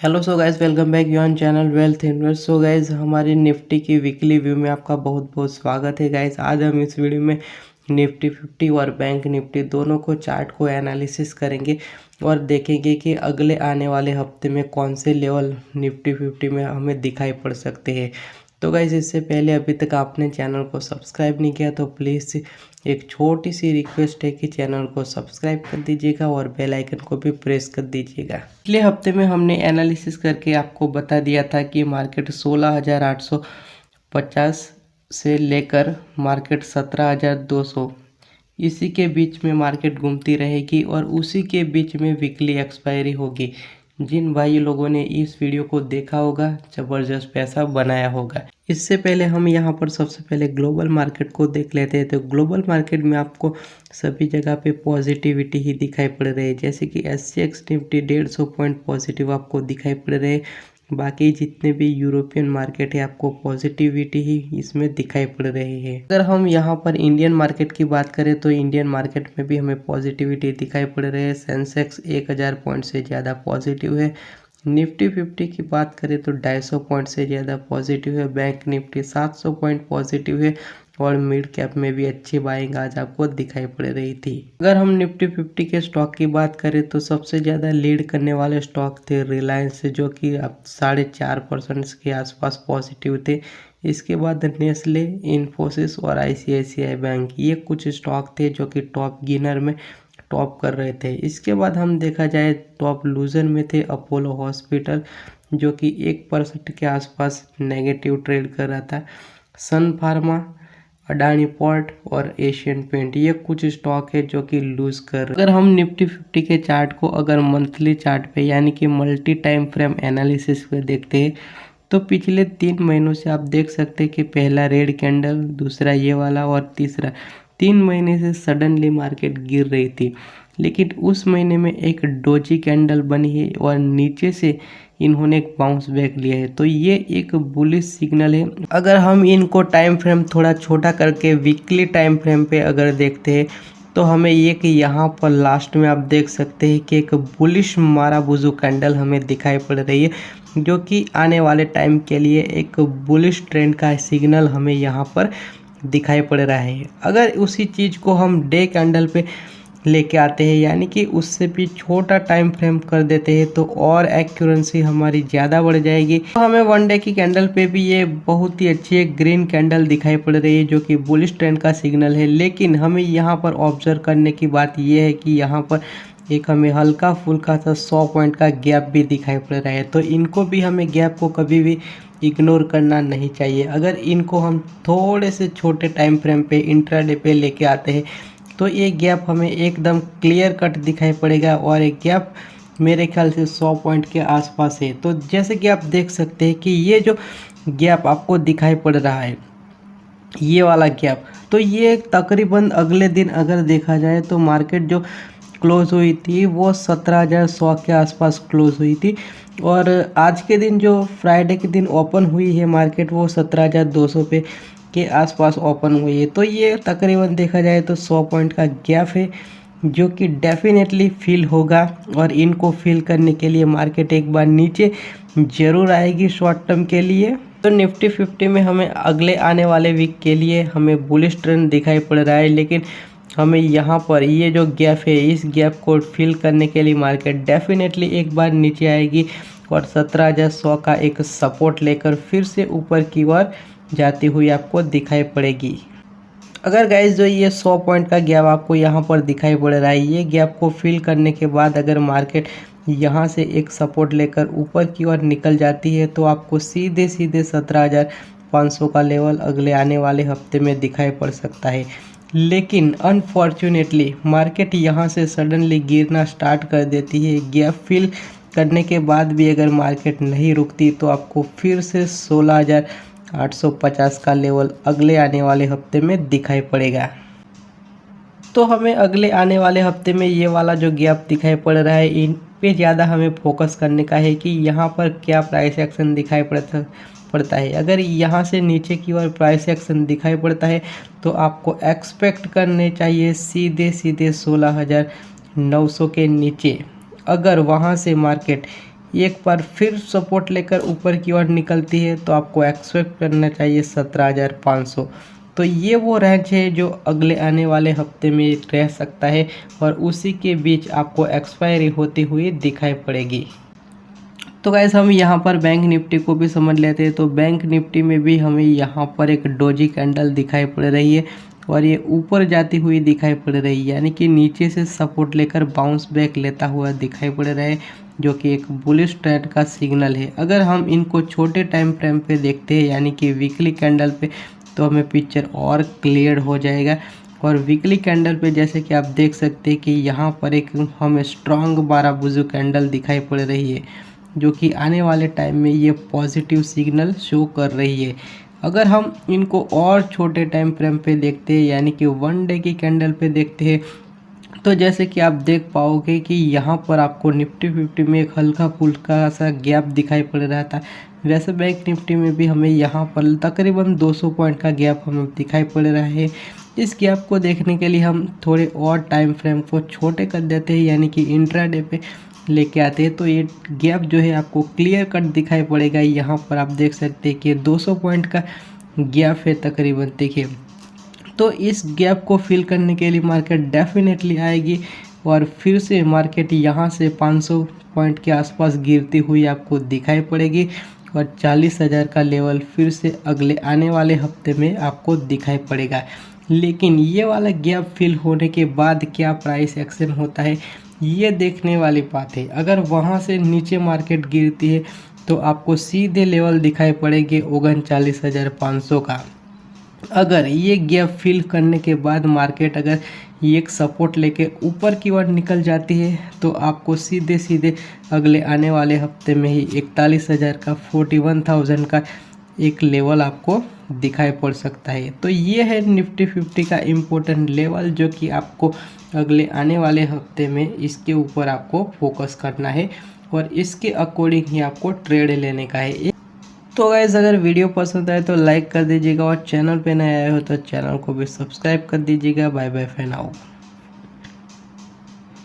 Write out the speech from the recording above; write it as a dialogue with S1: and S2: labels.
S1: Hello so guys, welcome back your channel wealth invest. So guys, हमारी Nifty की weekly view में आपका बहुत बहुत स्वागत है गाइज। आज हम इस वीडियो में निफ्टी 50 और बैंक निफ्टी दोनों को चार्ट को एनालिसिस करेंगे और देखेंगे कि अगले आने वाले हफ्ते में कौन से लेवल निफ्टी 50 में हमें दिखाई पड़ सकते हैं। तो गाइज, इससे पहले अभी तक आपने चैनल को सब्सक्राइब नहीं किया तो प्लीज़ एक छोटी सी रिक्वेस्ट है कि चैनल को सब्सक्राइब कर दीजिएगा और बेल आइकन को भी प्रेस कर दीजिएगा। पिछले हफ्ते में हमने एनालिसिस करके आपको बता दिया था कि मार्केट 16,850 से लेकर मार्केट 17,200 इसी के बीच में मार्केट घूमती रहेगी और उसी के बीच में वीकली एक्सपायरी होगी। जिन भाई लोगों ने इस वीडियो को देखा होगा ज़बरदस्त पैसा बनाया होगा। इससे पहले हम यहाँ पर सबसे पहले ग्लोबल मार्केट को देख लेते हैं। तो ग्लोबल मार्केट में आपको सभी जगह पे पॉजिटिविटी ही दिखाई पड़ रही है, जैसे कि SGX निफ्टी 150 पॉइंट पॉजिटिव आपको दिखाई पड़ रहे हैं। बाकी जितने भी यूरोपियन मार्केट है आपको पॉजिटिविटी ही इसमें दिखाई पड़ रही है। अगर हम यहाँ पर इंडियन मार्केट की बात करें तो इंडियन मार्केट में भी हमें पॉजिटिविटी दिखाई पड़ रही है। सेंसेक्स 1000 पॉइंट से ज़्यादा पॉजिटिव है। निफ्टी 50 की बात करें तो 250 पॉइंट से ज़्यादा पॉजिटिव है। बैंक निफ्टी 700 पॉइंट पॉजिटिव है और मिड कैप में भी अच्छी बाइंग आज आपको दिखाई पड़ रही थी। अगर हम निफ्टी 50 के स्टॉक की बात करें तो सबसे ज़्यादा लीड करने वाले स्टॉक थे रिलायंस, जो कि अब 4.5% के आसपास पॉजिटिव थे। इसके बाद नेस्ले, इन्फोसिस और ICICI बैंक, ये कुछ स्टॉक थे जो कि टॉप गेनर में टॉप कर रहे थे। इसके बाद हम देखा जाए टॉप लूजर में थे अपोलो हॉस्पिटल, जो कि 1% के आसपास नेगेटिव ट्रेड कर रहा था। सन फार्मा, अडानी पोर्ट और एशियन पेंट, ये कुछ स्टॉक है जो कि लूज कर। अगर हम निफ्टी 50 के चार्ट को अगर मंथली चार्ट पे यानी कि मल्टी टाइम फ्रेम एनालिसिस पे देखते हैं तो पिछले 3 महीनों से आप देख सकते हैं कि पहला रेड कैंडल, दूसरा ये वाला और तीसरा, 3 महीने से सडनली मार्केट गिर रही थी, लेकिन उस महीने में एक डोजी कैंडल बनी है और नीचे से इन्होंने एक बाउंस बैक लिया है। तो ये एक बुलिश सिग्नल है। अगर हम इनको टाइम फ्रेम थोड़ा छोटा करके वीकली टाइम फ्रेम पे अगर देखते हैं तो हमें ये कि यहाँ पर लास्ट में आप देख सकते हैं कि एक बुलिश माराबुजू कैंडल हमें दिखाई पड़ रही है, जो कि आने वाले टाइम के लिए एक बुलिश ट्रेंड का सिग्नल हमें यहाँ पर दिखाई पड़ रहा है। अगर उसी चीज़ को हम डे कैंडल पे लेके आते हैं यानी कि उससे भी छोटा टाइम फ्रेम कर देते हैं तो और एक्यूरेंसी हमारी ज़्यादा बढ़ जाएगी। तो हमें वन डे की कैंडल पे भी ये बहुत ही अच्छी एक ग्रीन कैंडल दिखाई पड़ रही है, जो कि बुलिश ट्रेंड का सिग्नल है। लेकिन हमें यहाँ पर ऑब्जर्व करने की बात यह है कि यहाँ पर एक हमें हल्का फुल्का सा 100 पॉइंट का गैप भी दिखाई पड़ रहा है। तो इनको भी हमें गैप को कभी भी इग्नोर करना नहीं चाहिए। अगर इनको हम थोड़े से छोटे टाइम फ्रेम पे इंट्राडे पे लेके आते हैं तो ये गैप हमें एकदम क्लियर कट दिखाई पड़ेगा और एक गैप मेरे ख्याल से 100 पॉइंट के आसपास है। तो जैसे कि आप देख सकते हैं कि ये जो गैप आपको दिखाई पड़ रहा है, ये वाला गैप, तो ये तकरीबन अगले दिन अगर देखा जाए तो मार्केट जो क्लोज हुई थी वो 17,100 के आसपास क्लोज हुई थी और आज के दिन जो फ्राइडे के दिन ओपन हुई है मार्केट वो 17,200 पे के आसपास ओपन हुई है। तो ये तकरीबन देखा जाए तो 100 पॉइंट का गैप है, जो कि डेफिनेटली फील होगा और इनको फील करने के लिए मार्केट एक बार नीचे ज़रूर आएगी शॉर्ट टर्म के लिए। तो निफ्टी 50 में हमें अगले आने वाले वीक के लिए हमें बुलिश ट्रेंड दिखाई पड़ रहा है, लेकिन हमें यहाँ पर ये जो गैप है इस गैप को फिल करने के लिए मार्केट डेफिनेटली एक बार नीचे आएगी और 17,100 का एक सपोर्ट लेकर फिर से ऊपर की ओर जाती हुई आपको दिखाई पड़ेगी। अगर गाइस जो ये 100 पॉइंट का गैप आपको यहाँ पर दिखाई पड़ रहा है, ये गैप को फिल करने के बाद अगर मार्केट यहाँ से एक सपोर्ट लेकर ऊपर की ओर निकल जाती है तो आपको सीधे 17,500 का लेवल अगले आने वाले हफ्ते में दिखाई पड़ सकता है। लेकिन अनफॉर्चुनेटली मार्केट यहाँ से सडनली गिरना स्टार्ट कर देती है। गैप फिल करने के बाद भी अगर मार्केट नहीं रुकती तो आपको फिर से 16,850 का लेवल अगले आने वाले हफ्ते में दिखाई पड़ेगा। तो हमें अगले आने वाले हफ्ते में ये वाला जो गैप दिखाई पड़ रहा है इन पे ज़्यादा हमें फोकस करने का है कि यहाँ पर क्या प्राइस एक्शन दिखाई पड़ता है। अगर यहाँ से नीचे की ओर प्राइस एक्शन दिखाई पड़ता है तो आपको एक्सपेक्ट करने चाहिए सीधे 16,900 के नीचे। अगर वहाँ से मार्केट एक बार फिर सपोर्ट लेकर ऊपर की ओर निकलती है तो आपको एक्सपेक्ट करना चाहिए 17,500। तो ये वो रेंज है जो अगले आने वाले हफ्ते में रह सकता है और उसी के बीच आपको एक्सपायरी होती हुई दिखाई पड़ेगी। तो गाइस हम यहाँ पर बैंक निफ्टी को भी समझ लेते हैं। तो बैंक निफ्टी में भी हमें यहाँ पर एक डोजी कैंडल दिखाई पड़ रही है और ये ऊपर जाती हुई दिखाई पड़ रही है, यानी कि नीचे से सपोर्ट लेकर बाउंस बैक लेता हुआ दिखाई पड़ रहा है, जो कि एक बुलिश ट्रेंड का सिग्नल है। अगर हम इनको छोटे टाइम फ्रेम पे देखते हैं यानी कि वीकली कैंडल पे, तो हमें पिक्चर और क्लियर हो जाएगा। और वीकली कैंडल पे जैसे कि आप देख सकते हैं कि यहाँ पर एक हमें स्ट्रॉन्ग 12 बुजू कैंडल दिखाई पड़ रही है, जो कि आने वाले टाइम में ये पॉजिटिव सिग्नल शो कर रही है। अगर हम इनको और छोटे टाइम फ्रेम पे देखते हैं यानी कि 1 डे की कैंडल पे देखते हैं, तो जैसे कि आप देख पाओगे कि यहाँ पर आपको निफ्टी 50 में एक हल्का फुल्का सा गैप दिखाई पड़ रहा था। वैसे बैंक निफ्टी में भी हमें यहाँ पर तकरीबन 200 पॉइंट का गैप हमें दिखाई पड़ रहा है। इस गैप को देखने के लिए हम थोड़े और टाइम फ्रेम को छोटे कर देते हैं यानी कि इंट्राडे पे लेके आते हैं, तो ये गैप जो है आपको क्लियर कट दिखाई पड़ेगा। यहाँ पर आप देख सकते हैं कि 200 पॉइंट का गैप है तकरीबन, देखिए। तो इस गैप को फिल करने के लिए मार्केट डेफिनेटली आएगी और फिर से मार्केट यहाँ से 500 पॉइंट के आसपास गिरती हुई आपको दिखाई पड़ेगी और 40,000 का लेवल फिर से अगले आने वाले हफ्ते में आपको दिखाई पड़ेगा। लेकिन ये वाला गैप फिल होने के बाद क्या प्राइस एक्शन होता है, ये देखने वाली बात है। अगर वहाँ से नीचे मार्केट गिरती है तो आपको सीधे लेवल दिखाई पड़ेंगे 39,500 का। अगर ये गैप फिल करने के बाद मार्केट अगर एक सपोर्ट लेके ऊपर की ओर निकल जाती है तो आपको सीधे सीधे अगले आने वाले हफ्ते में ही 41,000 का 41,000 का एक लेवल आपको दिखाई पड़ सकता है। तो ये है निफ्टी 50 का इम्पोर्टेंट लेवल, जो कि आपको अगले आने वाले हफ्ते में इसके ऊपर आपको फोकस करना है और इसके अकॉर्डिंग ही आपको ट्रेड लेने का है। तो गाइस अगर वीडियो पसंद आए तो लाइक कर दीजिएगा और चैनल पे नए आए हो तो चैनल को भी सब्सक्राइब कर दीजिएगा। Bye bye for now.